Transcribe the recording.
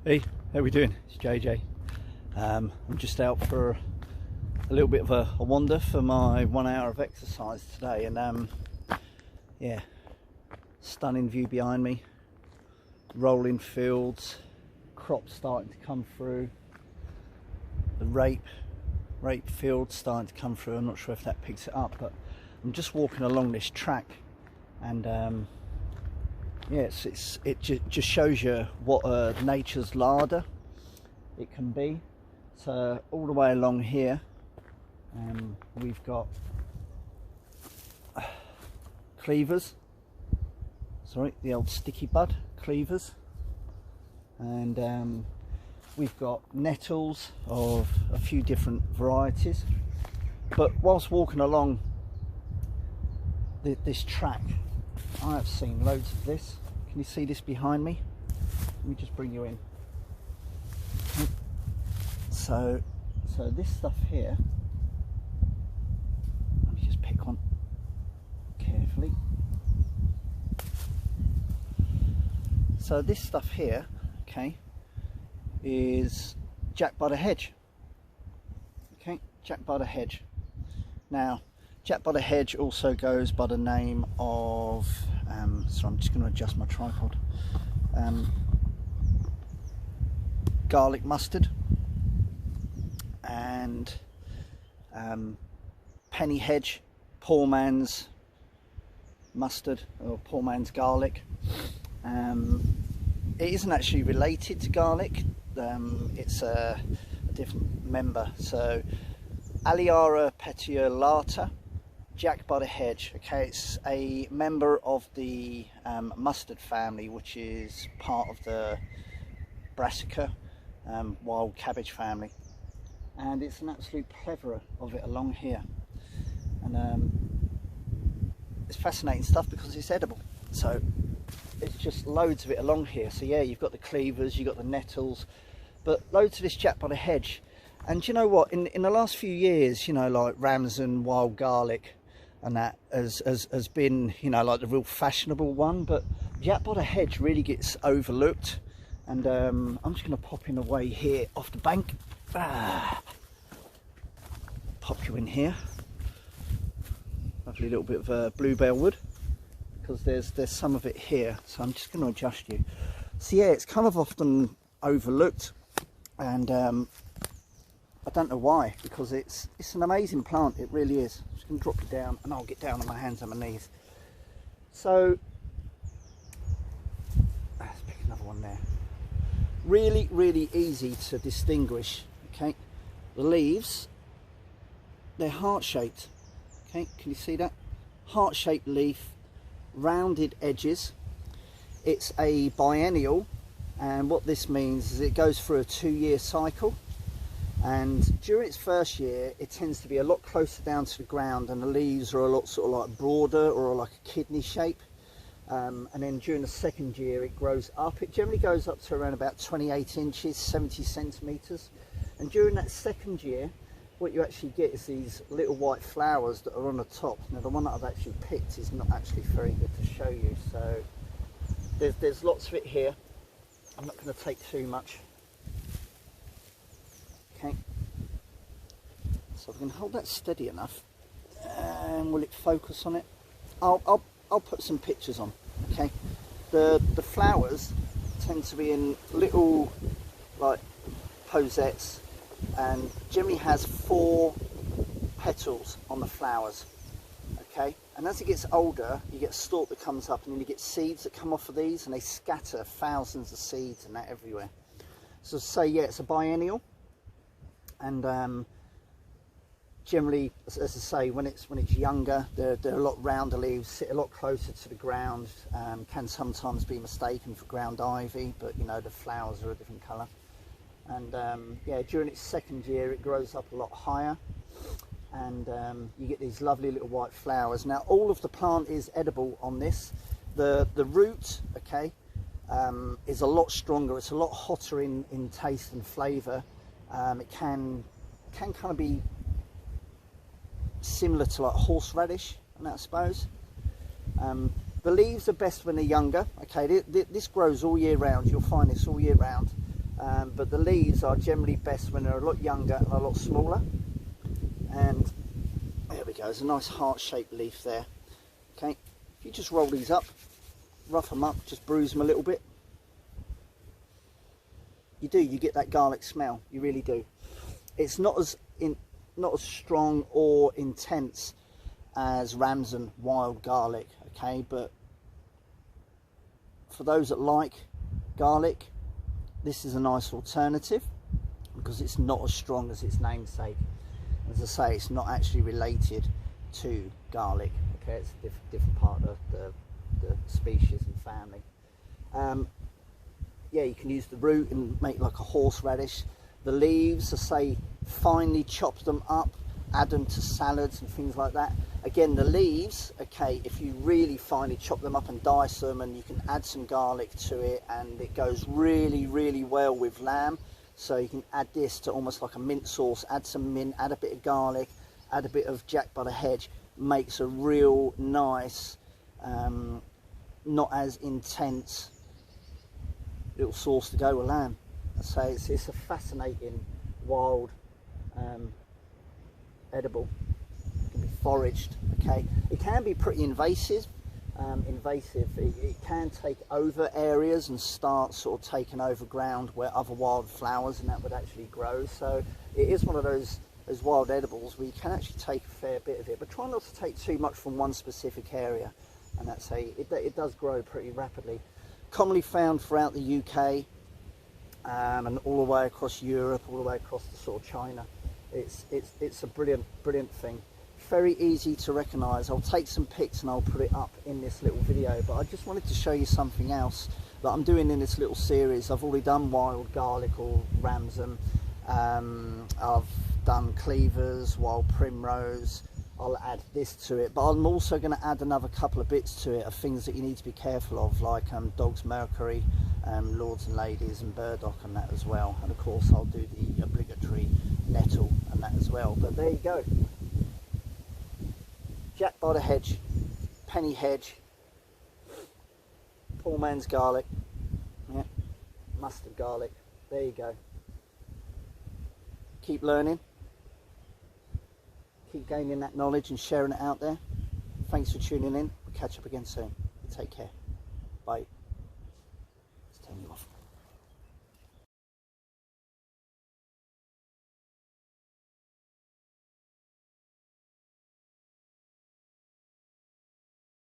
Hey, how we doing? It's JJ. I'm just out for a little bit of a wander for my 1 hour of exercise today, and yeah, stunning view behind me, rolling fields, crops starting to come through, the rape field starting to come through. I'm not sure if that picks it up, but I'm just walking along this track, and yeah, it just shows you what nature's larder it can be. So all the way along here, we've got cleavers, the old sticky bud cleavers, and we've got nettles of a few different varieties. But whilst walking along this track, I have seen loads of this. Can you see this behind me? Let me just bring you in. So this stuff here, let me just pick one carefully. So this stuff here, okay, is Jack-By-The-Hedge. Okay, Jack-By-The-Hedge. Now, Jack-By-The-Hedge also goes by the name of, so I'm just going to adjust my tripod, garlic mustard, and penny hedge, poor man's mustard, or poor man's garlic. It isn't actually related to garlic, it's a different member. So Alliara petiolata, Jack-By-The-Hedge. Okay, it's a member of the mustard family, which is part of the brassica wild cabbage family, and it's an absolute plethora of it along here, and it's fascinating stuff because it's edible. So it's just loads of it along here. So yeah, you've got the cleavers, you've got the nettles, but loads of this Jack-By-The-Hedge. And you know what, in the last few years, you know, like Ramson wild garlic and that has been, you know, like the real fashionable one, but Jack-By-The-Hedge really gets overlooked. And I'm just going to pop in away here off the bank. Pop you in here. Lovely little bit of bluebell wood, because there's some of it here, so I'm just going to adjust you. So yeah, it's kind of often overlooked, and I don't know why, because it's an amazing plant. It really is. I'm just going to drop you down, and I'll get down on my hands and my knees. So let's pick another one there. Really easy to distinguish. Okay, the leaves, they're heart-shaped. Okay, can you see that? Heart-shaped leaf, rounded edges. It's a biennial, and what this means is it goes through a 2-year cycle, and during its first year it tends to be a lot closer down to the ground, and the leaves are a lot sort of like broader, or like a kidney shape. And then during the second year it grows up. It generally goes up to around about 28 inches, 70 centimeters, and during that second year what you actually get is these little white flowers that are on the top. Now the one that I've actually picked is not actually very good to show you, so there's lots of it here. I'm not going to take too much. Okay, so we can hold that steady enough, and will it focus on it? I'll put some pictures on. Okay, the flowers tend to be in little like posettes, and generally has 4 petals on the flowers. Okay, and as it gets older you get a stalk that comes up, and then you get seeds that come off of these, and they scatter thousands of seeds and that everywhere. So say yeah, it's a biennial, and generally, as I say, when it's younger, they're a lot rounder leaves, sit a lot closer to the ground, can sometimes be mistaken for ground ivy, but you know, the flowers are a different colour. And yeah, during its second year it grows up a lot higher, and you get these lovely little white flowers. Now all of the plant is edible on this. The root, okay, is a lot stronger. It's a lot hotter in taste and flavour. It can kind of be similar to like horseradish, I suppose. The leaves are best when they're younger. Okay, this grows all year round. You'll find this all year round. but the leaves are generally best when they're a lot younger and a lot smaller. And there we go, there's a nice heart-shaped leaf there. Okay, if you just roll these up, rough them up, just bruise them a little bit, you get that garlic smell. You really do. It's not as strong or intense as Ramsden wild garlic, okay, but for those that like garlic, this is a nice alternative because it's not as strong as its namesake. As I say, it's not actually related to garlic, okay, it's a different part of the species and family. Yeah, you can use the root and make like a horseradish. The leaves, I say, finely chop them up, add them to salads and things like that. Again, the leaves, okay, if you really finely chop them up and dice them, and you can add some garlic to it, and it goes really, really well with lamb. So you can add this to almost like a mint sauce, add some mint, add a bit of garlic, add a bit of Jack-By-The-Hedge, makes a real nice, not as intense little sauce to go with lamb. So it's a fascinating wild edible. It can be foraged, okay. It can be pretty invasive. It can take over areas and start sort of taking over ground where other wild flowers and that would actually grow. So it is one of those wild edibles where you can actually take a fair bit of it, but try not to take too much from one specific area. And that's it does grow pretty rapidly. Commonly found throughout the UK and all the way across Europe, all the way across to sort of China. It's a brilliant thing. Very easy to recognise. I'll take some pics and I'll put it up in this little video, but I just wanted to show you something else that I'm doing in this little series. I've already done wild garlic or Ramsden. I've done cleavers, wild primrose. I'll add this to it, but I'm also going to add another couple of bits to it of things that you need to be careful of, like dog's mercury, lords and ladies, and burdock and that as well. And of course I'll do the obligatory nettle and that as well. But there you go. Jack-By-The-Hedge, penny hedge, poor man's garlic, yeah, mustard garlic. There you go. Keep learning. Keep gaining that knowledge and sharing it out there. Thanks for tuning in. We'll catch up again soon. Take care. Bye.